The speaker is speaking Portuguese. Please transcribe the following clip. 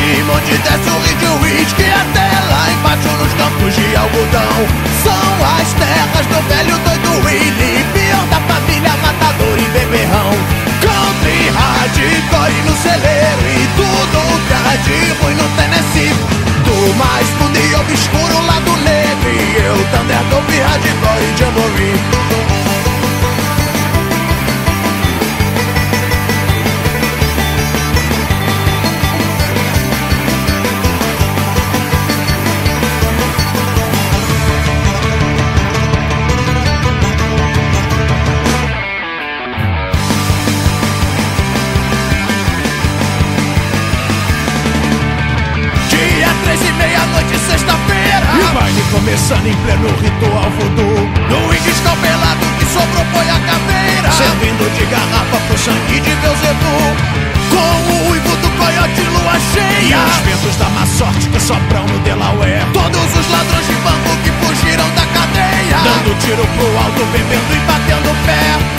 cima onde desce o rio de uísque, até lá embaixo nos campos de algodão. São as terras do velho doido Willie, peão da família, matador e beberrão. Country, hardcore no celeiro e tudo que há de ruim no Tennessee. Do mais fundo e obscuro lado negro, e eu, Thunderdome, hardcore e jamboree. Começando em pleno ritual voodoo, no índio escalpelado que sobrou foi a caveira, servindo de garrafa pro sangue de Beelzebub, com o uivo do coiote lua cheia, e os ventos da má sorte que sopram no Delaware. Todos os ladrões de bambu que fugiram da cadeia, dando tiro pro alto, bebendo e batendo pé.